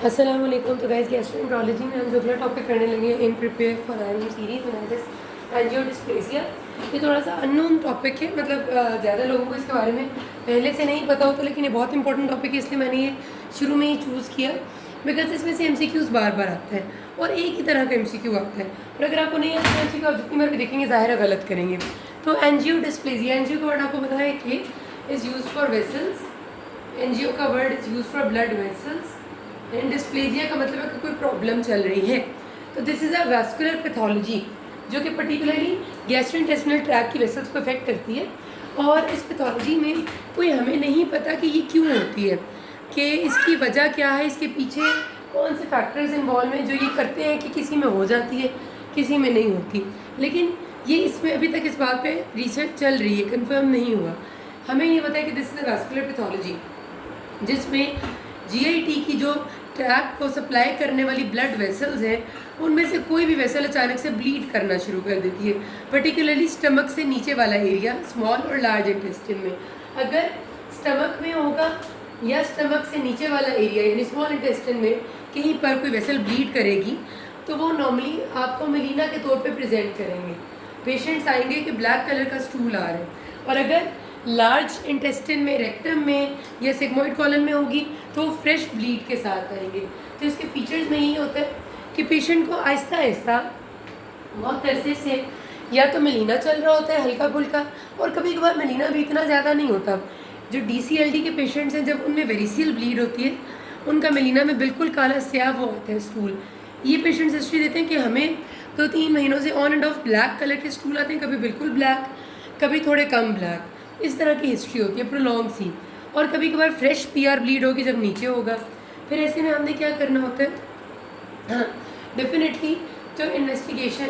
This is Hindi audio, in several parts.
अस्सलाम वालेकुम। तो गाइस गैस्ट्रोएंटरोलॉजी में हम जो अगला टॉपिक करने लगे हैं इन प्रिपेयर फॉर आईएमएम सीरीज में दिस एंजियोडिस्प्लेसिया। ये थोड़ा सा अननोन टॉपिक है, मतलब ज़्यादा लोगों को इसके बारे में पहले से नहीं पता होता, लेकिन ये बहुत इंपॉर्टेंट टॉपिक है, इसलिए मैंने ये शुरू में ही चूज़ किया बिकॉज इसमें से एमसीक्यूज़ बार बार आता है और एक ही तरह का एमसीक्यू आता है। और अगर आपको नहीं आता है एमसीक्यू, आप जितनी बार भी देखेंगे ज़ाहिर है गलत करेंगे। तो एंजियोडिस्प्लेसिया, एंजियो का वर्ड आपको पता है कि is use for vessels. Angio का word is use for blood vessels and dysplasia का मतलब है कि कोई प्रॉब्लम चल रही है। तो this is a vascular pathology जो कि पर्टिकुलरली गैस्ट्रोइंटेस्टिनल ट्रैक की वेसल्स को अफेक्ट करती है। और इस पैथोलॉजी में कोई हमें नहीं पता कि ये क्यों होती है, कि इसकी वजह क्या है, इसके पीछे कौन से फैक्टर्स इन्वॉल्व हैं जो ये करते हैं कि किसी में हो जाती है किसी में नहीं होती। लेकिन ये इसमें अभी तक इस बात पे रिसर्च चल रही है, कंफर्म नहीं हुआ। हमें ये पता है कि this is a vascular pathology जिसमें जीआईटी की जो ट्रैक को सप्लाई करने वाली ब्लड वेसल्स हैं उनमें से कोई भी वेसल अचानक से ब्लीड करना शुरू कर देती है, पर्टिकुलरली स्टमक से नीचे वाला एरिया, स्मॉल और लार्ज इंटेस्टिन में। अगर स्टमक में होगा या स्टमक से नीचे वाला एरिया यानी स्मॉल इंटेस्टिन में कहीं पर कोई वेसल ब्लीड करेगी तो वो नॉर्मली आपको मेलिना के तौर पे प्रेजेंट करेंगे। पेशेंट्स आएंगे कि ब्लैक कलर का स्टूल आ रहा है। और अगर लार्ज इंटेस्टिन में, रेक्टम में या सिग्मोइड कॉलन में होगी तो वो फ्रेश ब्लीड के साथ आएंगे। तो इसके फीचर्स में यही होता है कि पेशेंट को आहिस्ता आहिस्ता बहुत अरसे से या तो मेलिना चल रहा होता है हल्का फुल्का, और कभी कभार मेलिना भी इतना ज़्यादा नहीं होता। जो डीसीएलडी के पेशेंट्स हैं जब उनमें वेरिसियल ब्लीड होती है उनका मेलिना में बिल्कुल काला स्याह वो आता है स्टूल। ये पेशेंट्स हिस्ट्री देते हैं कि हमें 2-3 महीनों से on end of black colour के स्टूल आते हैं, कभी बिल्कुल ब्लैक कभी थोड़े कम ब्लैक, इस तरह की हिस्ट्री होती है प्रोलॉन्ग सी। और कभी कभार फ्रेश पीआर ब्लीड होगी जब नीचे होगा। फिर ऐसे में हमने क्या करना होता है, हाँ डेफिनेटली जो इन्वेस्टिगेशन,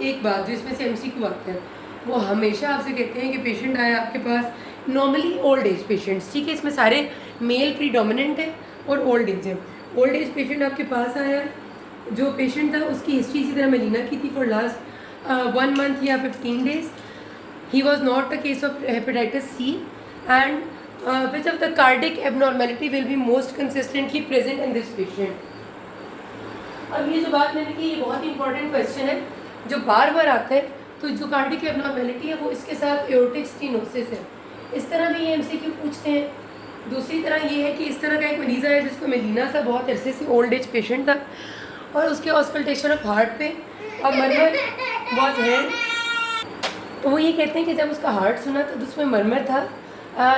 एक बात जो इसमें से एमसीक्यू आता है वो हमेशा आपसे कहते हैं कि पेशेंट आया आपके पास, नॉर्मली ओल्ड एज पेशेंट्स, ठीक है, इसमें सारे मेल प्रीडोमिनेंट है और ओल्ड एज है। ओल्ड एज पेशेंट आपके पास आया, जो पेशेंट था उसकी हिस्ट्री इसी तरह मेलिना की थी फॉर लास्ट 1 मंथ या 15 days. He was not a case of hepatitis C, and which of the cardiac abnormality will be most consistently present in this patient? अब ये जो बात मैंने की ये बहुत इंपॉर्टेंट क्वेश्चन है जो बार बार आता है। तो जो कार्डिक एबनॉर्मेलिटी है वो इसके साथ एओर्टिक स्टेनोसिस है। इस तरह भी ये एमसीक्यू पूछते हैं। दूसरी तरह ये है कि इस तरह का एक मरीज है जिसको मेलिना था, बहुत अरसे से ओल्ड एज पेशेंट था और उसके ऑस्कल्टेशन ऑफ हार्ट पे और मरमर बहुत है। तो वो ये कहते हैं कि जब उसका हार्ट सुना तो उसमें मरमर था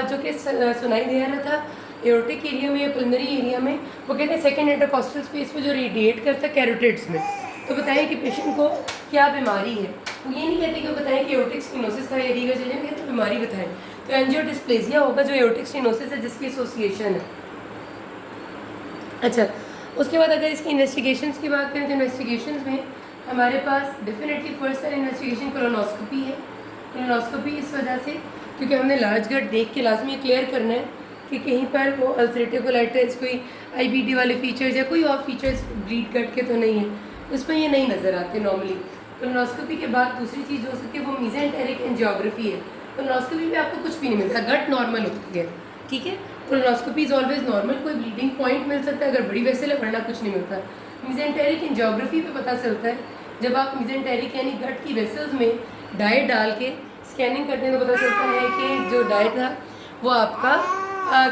जो कि सुनाई दे रहा था एओर्टिक एरिया में या पल्मनरी एरिया में। वो कहते हैं सेकेंड इंटरकॉस्टल स्पेस में जो रेडिएट करता है कैरोटिड्स में। तो बताएं कि पेशेंट को क्या बीमारी है। वो ये नहीं कहते कि वो बताएं कि एओर्टिक स्टेनोसिस था या रीगा चेंज है, तो बीमारी बताएं। तो एंजियोडिस्प्लेसिया होगा जो एओर्टिक स्टेनोसिस है जिसकी एसोसिएशन है। अच्छा, उसके बाद अगर इसकी इन्वेस्टिगेशंस की बात करें तो इन्वेस्टिगेशंस में हमारे पास डेफिनेटली फर्स्ट इन्वेस्टिगेशन कोलोनोस्कोपी है। कोलोनोस्कोपी इस वजह से क्योंकि हमने लार्ज गट देख के लाजमी क्लियर करना है कि कहीं पर वो अल्सरेटिव कोलाइटिस, कोई आईबीडी वाले फीचर्स या कोई और फीचर्स ब्लीड गट के तो नहीं है, उसमें ये नहीं नज़र आते नॉर्मली। कोलोनोस्कोपी के बाद दूसरी चीज़ हो सकती है वो मीजेंटेरिक एंजियोग्राफी है। कोलोनोस्कोपी में आपको कुछ भी नहीं मिलता, गट नॉर्मल होती है, ठीक है। कोलोनोस्कोपी इज़ ऑलवेज नॉर्मल, कोई ब्लीडिंग पॉइंट मिल सकता है अगर बड़ी वेसल है, वरना कुछ नहीं मिलता। मीजेंटेरिक एंजियोग्राफी पे पता चलता है जब आप मीजेंटेरिक यानी गट की वेसल्स में डाइट डाल के स्कैनिंग करते हैं तो पता चलता है कि जो डाइट था वो आपका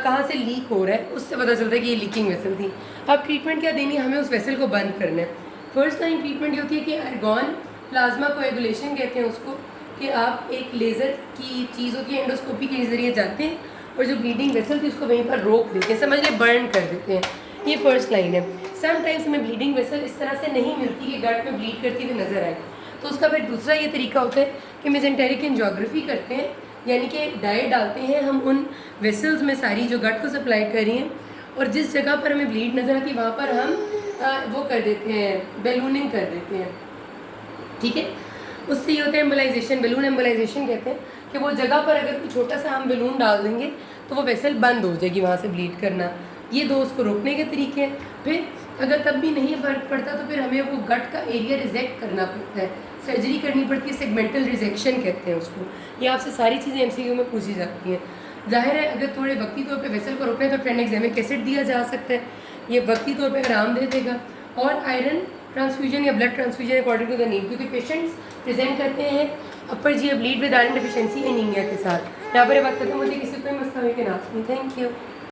कहाँ से लीक हो रहा है, उससे पता चलता है कि ये लीकिंग वेसल थी। अब ट्रीटमेंट क्या देनी है, हमें उस वेसल को बंद करना है। फर्स्ट लाइन ट्रीटमेंट ये होती है कि एर्गॉन प्लाज्मा कोएगुलेशन कहते हैं उसको, कि आप एक लेज़र की चीज़ होती है एंडोस्कोपी के ज़रिए जाते हैं और जो ब्लीडिंग वेसल थी उसको वहीं पर रोक देते हैं, समझ लें बर्न कर देते हैं। ये फर्स्ट लाइन है। समटाइम्स हमें ब्लीडिंग वेसल इस तरह से नहीं मिलती कि गट में ब्लीड करती हुई नजर आए, तो उसका फिर दूसरा ये तरीका होता है कि मेजेंटेरिक एंजियोग्राफी करते हैं, यानी कि डाइट डालते हैं हम उन वेसल्स में सारी जो गट को सप्लाई कर रही हैं, और जिस जगह पर हमें ब्लीड नज़र आती है वहाँ पर हम वो कर देते हैं, बैलूनिंग कर देते हैं, ठीक है। उससे ये होता है एम्बलाइजेशन, बैलून एम्बलाइजेशन कहते हैं कि वो जगह पर अगर कोई छोटा सा हम बैलून डाल देंगे तो वो वेसल बंद हो जाएगी वहाँ से ब्लीड करना। ये दो उसको रोकने के तरीके हैं। फिर अगर तब भी नहीं फ़र्क पड़ता तो फिर हमें वो गट का एरिया रिजेक्ट करना पड़ता है, सर्जरी करनी पड़ती है, सेगमेंटल रिजेक्शन कहते हैं उसको। ये आपसे सारी चीज़ें एमसीक्यू में पूछी जाती हैं। जाहिर है अगर थोड़े वक्ती तौर पे वेसल को रोकना है तो ट्रेनेक्सामिक एसिड दिया जा सकता है, ये वक्ती तौर पे आराम दे देगा। और आयरन ट्रांसफ्यूजन या blood transfusion according to the need, क्योंकि पेशेंट्स प्रेजेंट करते हैं upper G bleed with iron deficiency anaemia के साथ। यहाँ पर ये बात खत्म होती है। किसी कोई मसला हो के नाम। Thank you.